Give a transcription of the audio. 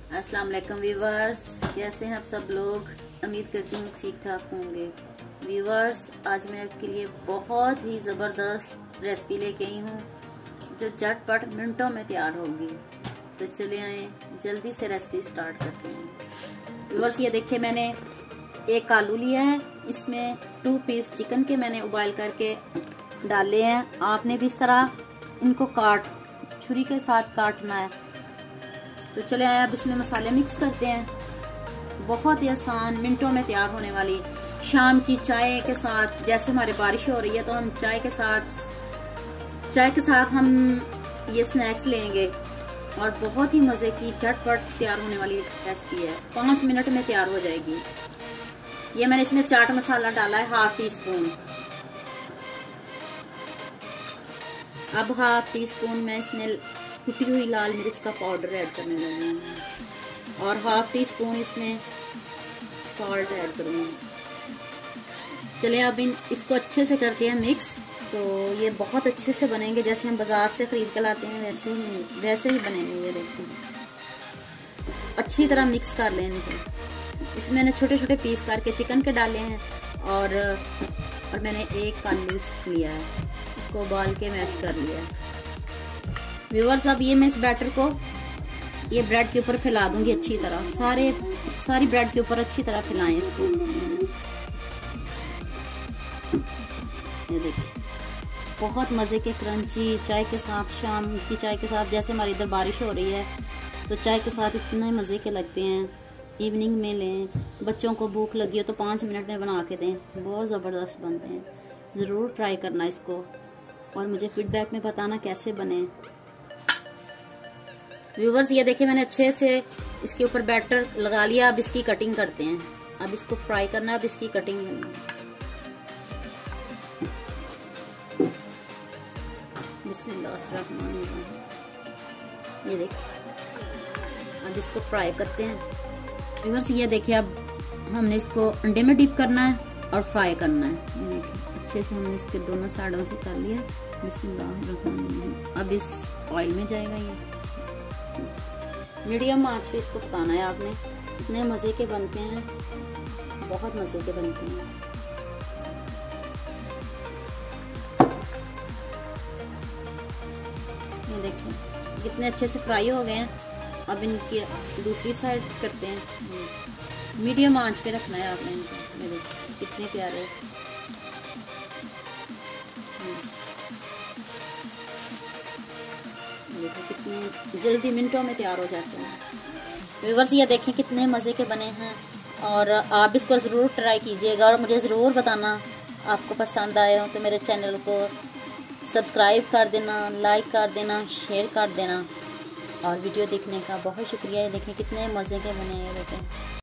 अस्सलाम वालेकुम व्यूवर्स, कैसे हैं आप सब लोग। उम्मीद करती हूँ ठीक ठाक होंगे। व्यूवर्स, आज मैं आपके लिए बहुत ही ज़बरदस्त रेसिपी लेके आई हूँ जो झटपट मिनटों में तैयार होगी। तो चले आए जल्दी से रेसिपी स्टार्ट करते हैं। व्यूवर्स, ये देखिए मैंने एक आलू लिया है, इसमें 2 पीस चिकन के मैंने उबाइल करके डाले हैं। आपने भी इस तरह इनको छुरी के साथ काटना है। तो चले आए अब इसमें मसाले मिक्स करते हैं। बहुत ही आसान, मिनटों में तैयार होने वाली शाम की चाय के साथ, जैसे हमारे बारिश हो रही है तो हम चाय के साथ हम ये स्नैक्स लेंगे और बहुत ही मज़े की झटपट तैयार होने वाली रेसिपी है। 5 मिनट में तैयार हो जाएगी। ये मैंने इसमें चाट मसाला डाला है ½ टीस्पून। अब ½ टीस्पून मैं इसमें कुटी हुई लाल मिर्च का पाउडर ऐड करने लगी हूँ और ½ टीस्पून इसमें सॉल्ट ऐड करूँगी। चलिए अब इसको अच्छे से करते हैं मिक्स। तो ये बहुत अच्छे से बनेंगे, जैसे हम बाज़ार से ख़रीद के लाते हैं वैसे ही बनेंगे। ये देखिए अच्छी तरह मिक्स कर लें इनको। इसमें मैंने छोटे छोटे पीस करके चिकन के डाले हैं और मैंने एक आलू लिया है, इसको उबाल के मैश कर लिया है। व्यूअर्स, अब ये मैं इस बैटर को ये ब्रेड के ऊपर फैला दूंगी अच्छी तरह। सारी ब्रेड के ऊपर अच्छी तरह फैलाएं इसको। ये देखिए बहुत मज़े के क्रंची चाय के साथ, शाम की चाय के साथ, जैसे हमारी इधर बारिश हो रही है तो चाय के साथ इतने मज़े के लगते हैं। इवनिंग में लें, बच्चों को भूख लगी हो तो 5 मिनट में बना के दें, बहुत ज़बरदस्त बनते हैं। ज़रूर ट्राई करना इसको और मुझे फीडबैक में बताना कैसे बने। व्यूवर्स, ये देखिए मैंने अच्छे से इसके ऊपर बैटर लगा लिया। अब इसकी कटिंग करते हैं। अब इसको फ्राई करना है, अब इसकी कटिंग करना है। बिस्मिल्लाहिर्रहमानिर्रहीम। ये देखिए अब इसको फ्राई करते हैं। व्यूवर्स, ये देखिए अब हमने इसको अंडे में डिप करना है और फ्राई करना है। ये देखिए अच्छे से हमने इसके दोनों साइडों से कर लिया। बिस्मिल्लाहिर्रहमानिर्रहीम। अब इस ऑयल में जाएगा। ये मीडियम आंच पे इसको पकाना है आपने। इतने मज़े के बनते हैं, बहुत मज़े के बनते हैं। ये देखिए कितने अच्छे से फ्राई हो गए हैं। अब इनकी दूसरी साइड करते हैं। मीडियम आंच पे रखना है आपने इनको। ये देखिए कितने प्यारे। देखो कितने जल्दी मिनटों में तैयार हो जाते हैं। व्यूअर्स, ये देखें कितने मज़े के बने हैं और आप इसको ज़रूर ट्राई कीजिएगा और मुझे ज़रूर बताना आपको पसंद आए हो तो मेरे चैनल को सब्सक्राइब कर देना, लाइक कर देना, शेयर कर देना और वीडियो देखने का बहुत शुक्रिया। ये देखें कितने मज़े के बने हैं। ये देखें